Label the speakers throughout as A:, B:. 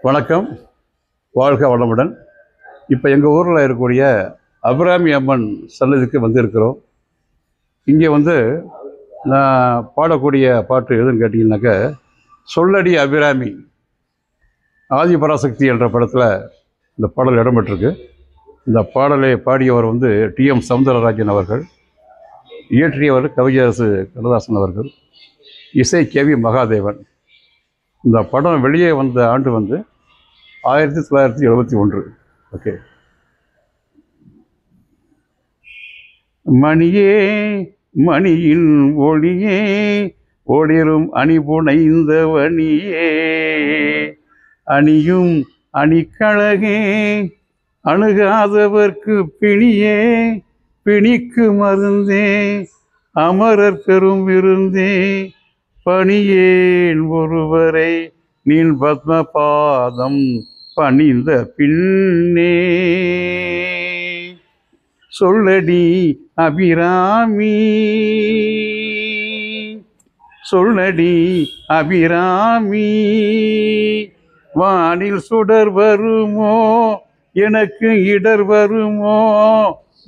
A: வணக்கம், வாழ்க வளமுடன். இப்போ எங்கள் ஊரில் இருக்கக்கூடிய அபிராமி அம்மன் சன்னதிக்கு வந்திருக்கிறோம். இங்கே நான் பாடக்கூடிய பாட்டு எதுன்னு கேட்டிங்கனாக்க, சொல்லடி அபிராமி ஆதிபராசக்தி என்ற படத்தில் இந்த பாடல் இடம்பெற்றிருக்கு. இந்த பாடலை பாடியவர் டி.எம். சௌந்தரராஜன் அவர்கள், இயற்றியவர் கவிஞரசு கண்ணதாசன் அவர்கள், இசை கே.வி. மகாதேவன். இந்த படம் வெளியே வந்த ஆண்டு 1971. ஓகே. மணியே மணியின் ஒளியே ஒளிரும் அணிபுனைந்த வணியே அணியும் அணிக்கழகே அணுகாதவர்க்கு பிணியே பிணிக்கு மருந்தே அமரர் பெரும் விருந்தே பணியேன் ஒருவரை நீன் பத்மபாதம் பணிந்த பின்னே சொல்லடி அபிராமி சொல்லடி அபிராமி வானில் சுடர் வருமோ எனக்கு இடர் வருமோ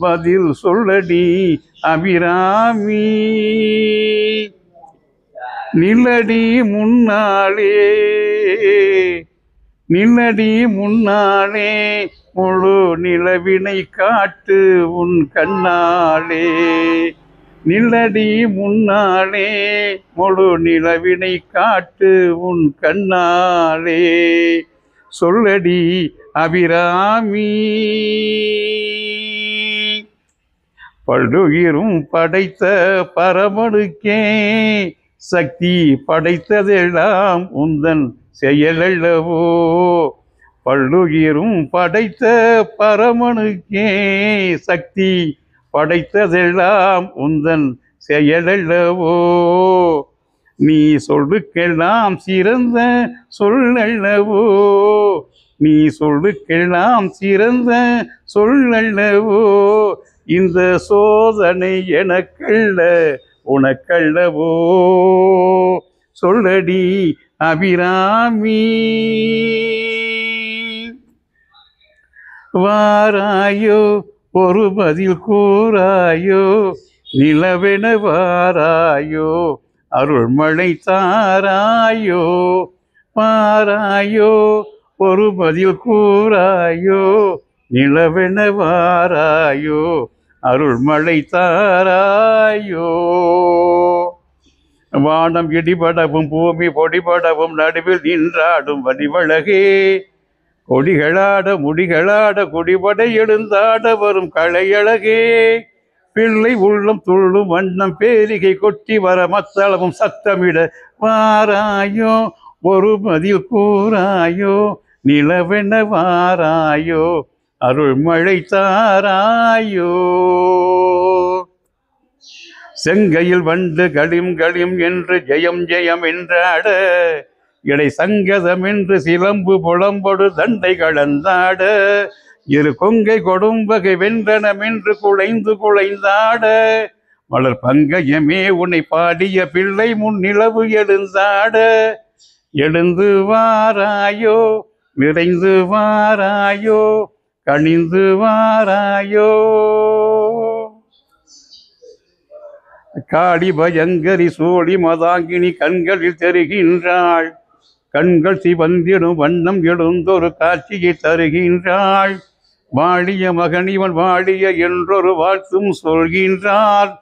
A: பதில் சொல்லடி அபிராமி நில்லடி முன்னாலே நில்லடி முன்னாலே முழு நிலவினை காட்டு உன் கண்ணாலே நில்லடி முன்னாலே முழு நிலவினை காட்டு உன் கண்ணாலே சொல்லடி அபிராமி பல்லுயிரும் படைத்த பரமனுக்கே சக்தி படைத்ததெல்லாம் உந்தன் செயலல்லவோ பல்லுயிரும் படைத்த பரமனுக்கே சக்தி படைத்ததெல்லாம் உந்தன் செயலல்லவோ நீ சொல்லுக்கெல்லாம் சிறந்த சொல்லல்லவோ நீ சொல்லுக்கெல்லாம் சிறந்த சொல்லல்லவோ இந்த சோதனை எனக்கல்ல உனக்கல்லவோ சொல்லடி அபிராமி வாராயோ ஒரு பதில் கூறாயோ நிலவென வாராயோ அருள்மழை தாராயோ வாராயோ ஒரு பதில் கூறாயோ நிலவென வாராயோ அருள்மழை தாராயோ வானம் இடிபடவும் பூமி பொடிபடவும் நடுவில் நின்றாடும் வடிவழகே கொடிகளாட முடிகளாட குடிபடை எழுந்தாட வரும் களையழகே பிள்ளை உள்ளம் துள்ளும் வண்ணம் பேரிகை கொட்டி வர மத்தளவும் சத்தமிட வாராயோ ஒரு பதில் கூறாயோ நிலவென வாராயோ அருள்மழை தாராயோ செங்கையில் வண்டு களிம் களிம் என்று ஜெயம் ஜெயம் என்றாட இடை சங்கதம் என்று சிலம்பு புலம்பொடு தண்டை கலந்தாட இரு கொங்கை கொடும்பகை வென்றனம் என்று குழைந்து குழைந்தாட மலர் பங்கயமே உன்னை பாடிய பிள்ளை முன் நிலவு எழுந்தாட எழுந்து வாராயோ நிறைந்து வாராயோ கணிந்து வாராயோ காளி பயங்கரி சோழி மதாங்கினி கண்களில் தருகின்றாள் கண்கள் சிவந்திடும் வண்ணம் எழுந்தொரு காட்சியை தருகின்றாள் வாழிய மகனிவன் வாழிய என்றொரு வாழ்த்தும் சொல்கின்றாள்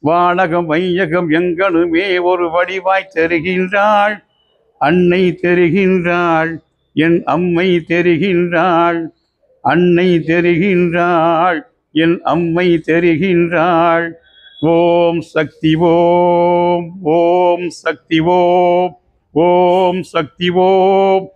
A: வானகம் வையகம் எங்கனுமே ஒரு வடிவாய் தருகின்றாள் அன்னை தெரிகின்றாள் என் அம்மை தெரிகின்றாள் அன்னை தெரிகின்றாள் என் அம்மை தெரிகின்றாள் ஓம் சக்தி ஓம் ஓம் சக்தி ஓம் ஓம் சக்தி ஓம்